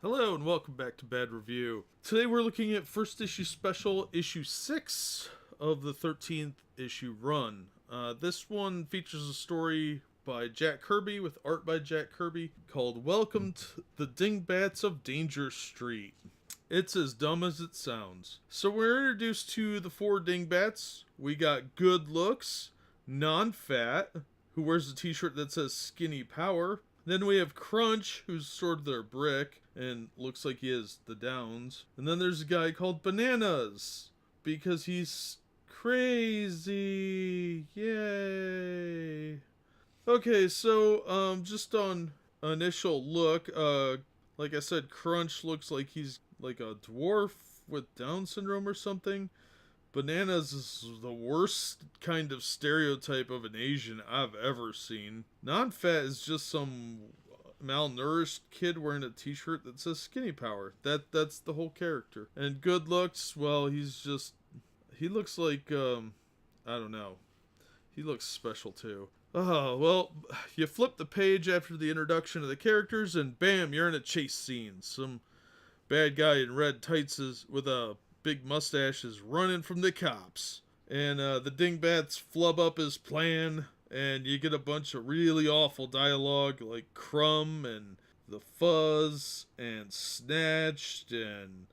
Hello and welcome back to Bad Review. Today we're looking at first issue special, issue 6 of the 13th issue run. This one features a story by Jack Kirby with art by Jack Kirby called Welcome to the Dingbats of Danger Street. It's as dumb as it sounds. So we're introduced to the four dingbats. We got Good Looks, Non-Fat, who wears a t-shirt that says Skinny Power. Then we have Crunch, who's sort of their brick, and looks like he has the downs. And then there's a guy called Bananas, because he's crazy. Yay. Okay, so, just on initial look, like I said, Crunch looks like he's like a dwarf with Down syndrome or something. Bananas is the worst kind of stereotype of an Asian I've ever seen. Non-fat is just some malnourished kid wearing a t-shirt that says Skinny Power. That's the whole character. And Good Looks, well, he looks like, I don't know. He looks special too. Oh, well, you flip the page after the introduction of the characters and bam, you're in a chase scene. Some bad guy in red tights with a big mustache is running from the cops. And the dingbats flub up his plan, and you get a bunch of really awful dialogue like Crumb and the Fuzz and Snatched, and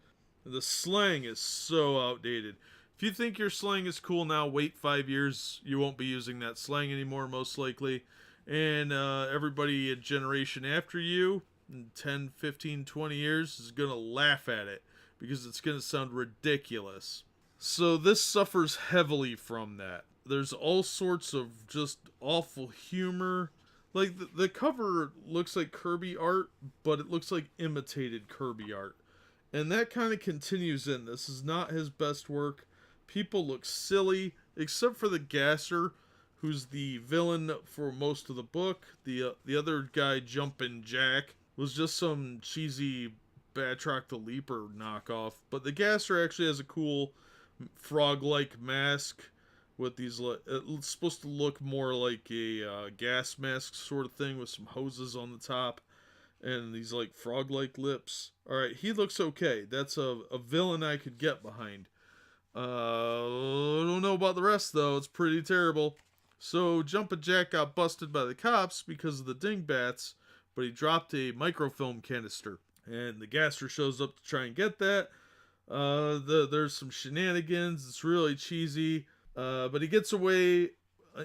the slang is so outdated. If you think your slang is cool now, wait 5 years. You won't be using that slang anymore, most likely. And everybody a generation after you, in 10, 15, 20 years, is going to laugh at it because it's going to sound ridiculous. So this suffers heavily from that. There's all sorts of just awful humor. Like, the cover looks like Kirby art, but it looks like imitated Kirby art. And that kind of continues in. This is not his best work. People look silly, except for the Gasser, who's the villain for most of the book. The other guy, Jumpin' Jack, was just some cheesy Batroc the Leaper knockoff. But the Gasser actually has a cool frog-like mask with these, it's supposed to look more like a gas mask sort of thing with some hoses on the top and these like frog-like lips. Alright, he looks okay. That's a villain I could get behind. I don't know about the rest though, it's pretty terrible. So Jumpin' Jack got busted by the cops because of the dingbats, but he dropped a microfilm canister. And the Gasser shows up to try and get that. There's some shenanigans. It's really cheesy. But he gets away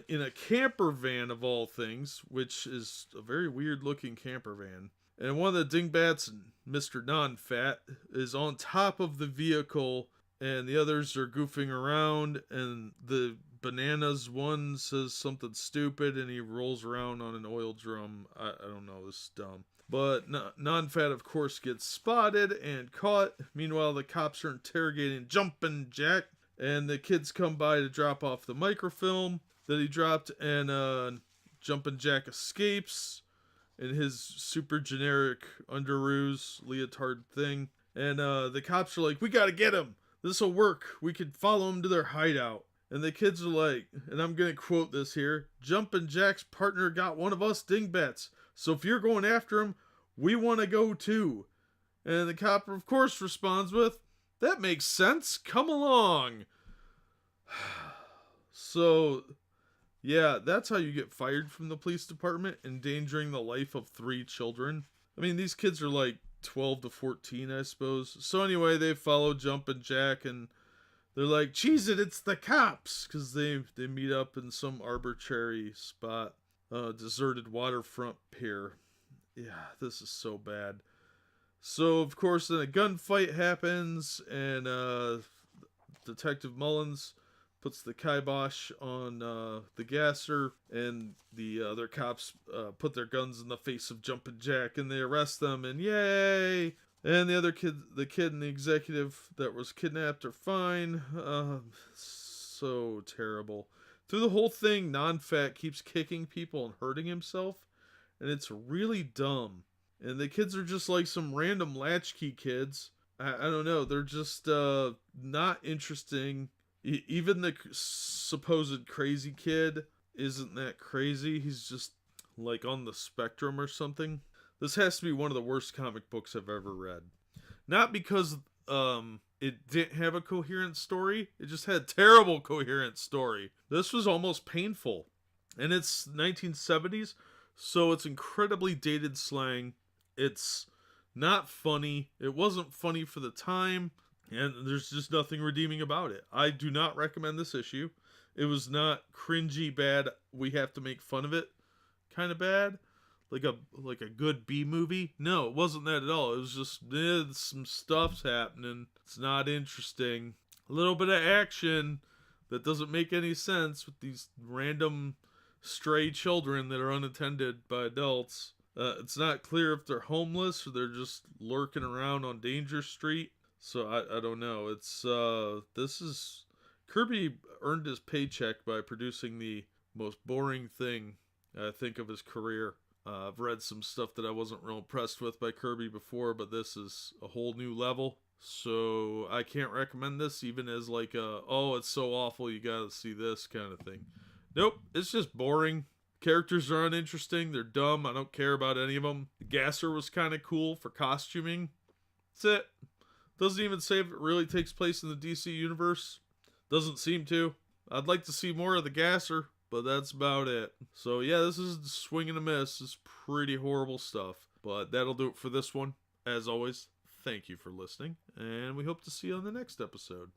in a camper van of all things, which is a very weird looking camper van. And one of the dingbats, Mr. Non-Fat, is on top of the vehicle, and the others are goofing around, and the Bananas one says something stupid, and he rolls around on an oil drum. I don't know, this is dumb. But Non-Fat, of course, gets spotted and caught. Meanwhile, the cops are interrogating Jumpin' Jack, and the kids come by to drop off the microfilm that he dropped, and Jumpin' Jack escapes in his super generic underoos leotard thing. And the cops are like, we gotta get him! This'll work! We could follow him to their hideout. And the kids are like, and I'm gonna quote this here, Jumpin' Jack's partner got one of us dingbats. So if you're going after him, we want to go too. And the cop, of course, responds with, that makes sense. Come along. So, yeah, that's how you get fired from the police department, endangering the life of 3 children. I mean, these kids are like 12 to 14, I suppose. So anyway, they follow Jumpin' Jack, and they're like, cheese it, it's the cops. Because they meet up in some arbitrary spot. Deserted waterfront pier. Yeah, this is so bad. So, of course, then a gunfight happens, and Detective Mullins puts the kibosh on the Gasser, and the other cops put their guns in the face of Jumpin' Jack, and they arrest them, and yay! And the other kid, the kid and the executive that was kidnapped are fine. So terrible. Through the whole thing, Non-Fat keeps kicking people and hurting himself, and it's really dumb. And the kids are just like some random latchkey kids. I don't know, they're just not interesting. Even the supposed crazy kid isn't that crazy. He's just like on the spectrum or something. This has to be one of the worst comic books I've ever read. Not because it didn't have a coherent story, it just had terrible coherent story. This was almost painful. And it's 1970s, so it's incredibly dated slang. It's not funny. It wasn't funny for the time, and there's just nothing redeeming about it. I do not recommend this issue. It was not cringy bad, we have to make fun of it kind of bad. Like a good B movie. No, it wasn't that at all. It was just some stuff's happening. It's not interesting. A little bit of action that doesn't make any sense with these random stray children that are unattended by adults. It's not clear if they're homeless or they're just lurking around on Danger Street. So I don't know. This is Kirby earned his paycheck by producing the most boring thing I think of his career. I've read some stuff that I wasn't real impressed with by Kirby before, but this is a whole new level. So I can't recommend this even as like it's so awful you gotta see this kind of thing. Nope, it's just boring. Characters are uninteresting. They're dumb. I don't care about any of them. The Gasser was kind of cool for costuming. That's it. Doesn't even say if it really takes place in the DC universe. Doesn't seem to. I'd like to see more of the Gasser, but that's about it. So yeah, this is swing and a miss. It's pretty horrible stuff. But that'll do it for this one. As always, thank you for listening, and we hope to see you on the next episode.